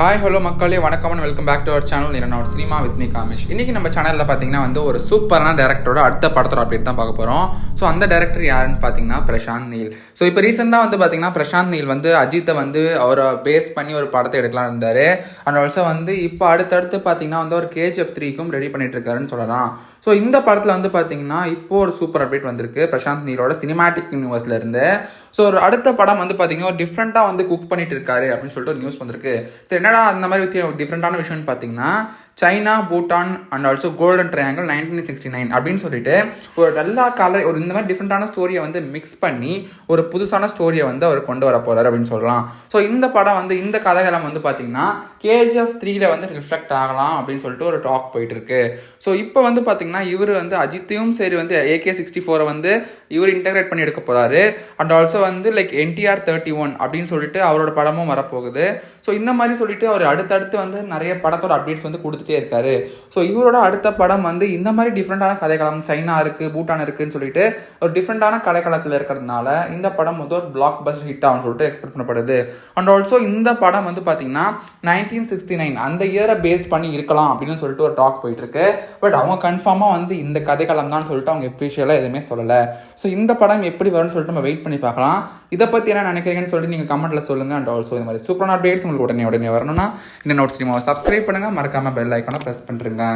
Hi hello மக்களே, வணக்கம் and welcome back to our channel. என்னோட சினிமா வித் மீ காமேஷ். இன்றைக்கி நம்ம சேனலில் பார்த்தீங்கன்னா ஒரு சூப்பரான டேரக்டரோட அடுத்த படத்தோட அப்டேட் தான் பார்க்க போகிறோம். ஸோ அந்த டேரக்டர் யாருன்னு பார்த்தீங்கன்னா பிரசாந்த் நீல். ஸோ இப்போ ரீசெண்டாக பார்த்தீங்கன்னா பிரசாந்த் நீல் அஜித்தை அவரை பேஸ் பண்ணி ஒரு படத்தை எடுக்கலாம் இருந்தார். அண்ட் ஆல்சோ இப்போ அடுத்தடுத்து பார்த்தீங்கன்னா ஒரு KGF 3க்கும் ரெடி பண்ணிட்டு இருக்காருன்னு சொல்லலாம். ஸோ இந்த படத்தில் பார்த்தீங்கன்னா இப்போ ஒரு சூப்பர் அப்டேட் வந்திருக்கு பிரசாந்த் நீலோட சினிமாட்டிக் யூனிவர்ஸ்ல இருந்து. ஸோ ஒரு அடுத்த படம் பார்த்தீங்கன்னா ஒரு டிஃப்ரெண்ட்டாக குக் பண்ணிட்டு இருக்காரு அப்படின்னு சொல்லிட்டு ஒரு நியூஸ் வந்திருக்கு. ஸோ என்னடா அந்த மாதிரி டிஃப்ரெண்டான விஷயம்னு பார்த்தீங்கன்னா China, Bhutan and also golden triangle 1969 அப்படின்னு சொல்லிட்டு ஒரு நல்ல ஒரு இந்த மாதிரி டிஃப்ரெண்டான ஸ்டோரியை மிக்ஸ் பண்ணி ஒரு புதுசான ஸ்டோரியை அவர் கொண்டு வர போறாரு அப்படின்னு சொல்லலாம். ஸோ இந்த படம் இந்த கதைகளம் பார்த்தீங்கன்னா KGF 3ல ரிஃப்ளெக்ட் ஆகலாம் அப்படின்னு சொல்லிட்டு ஒரு டாக் போயிட்டு இருக்கு. ஸோ இப்போ பார்த்தீங்கன்னா இவர் அஜித்தையும் சரி AK-64 இவர் இன்டகிரேட் பண்ணி எடுக்க போறாரு. அண்ட் ஆல்சோ லைக் NTR 31 அப்படின்னு சொல்லிட்டு அவரோட படமும் வரப்போகுது. ஸோ இந்த மாதிரி சொல்லிட்டு அவர் அடுத்தடுத்து நிறைய படத்தோட அப்டேட்ஸ் கொடுத்துட்டே இருக்காரு. ஸோ இவரோட அடுத்த படம் இந்த மாதிரி டிஃப்ரெண்டான கதைக்களம், சைனா இருக்கு, பூட்டான் இருக்குன்னு சொல்லிட்டு ஒரு டிஃப்ரெண்டான கதைக்களத்தில் இருக்கிறதுனால இந்த படம் ஒரு பிளாக் பஸ்டர் ஹிட் ஆகும்னு சொல்லிட்டு எக்ஸ்பெக்ட் பண்ணப்படுது. அண்ட் ஆல்சோ இந்த படம் பார்த்தீங்கன்னா 1969 அந்த இயரை பேஸ் பண்ணி இருக்கலாம் அப்படின்னு சொல்லிட்டு ஒரு டாக் போயிட்டு இருக்கு. பட் அவங்க கன்ஃபார்மாக இந்த கதைக்களம் தான் சொல்லிட்டு அவங்க எஃபிஷியலாக எதுவுமே சொல்லலை. ஸோ இந்த படம் எப்படி வரும்னு சொல்லிட்டு நம்ம வெயிட் பண்ணி பார்க்கலாம். இதை பற்றி என்ன நினைக்கிறீங்கன்னு சொல்லிட்டு நீங்கள் கமெண்ட்ல சொல்லுங்க. அண்ட் ஆல்சோ இந்த மாதிரி சூப்பரான அப்டேட்ஸ் உங்களுக்கு உடனே வரணும்னா இந்த நோட்ஸ் சினிமாவை சப்ஸ்கிரைப் பண்ணுங்க, மறக்காம பெல் ஐக்கானை ப்ரெஸ் பண்ணுறேங்க.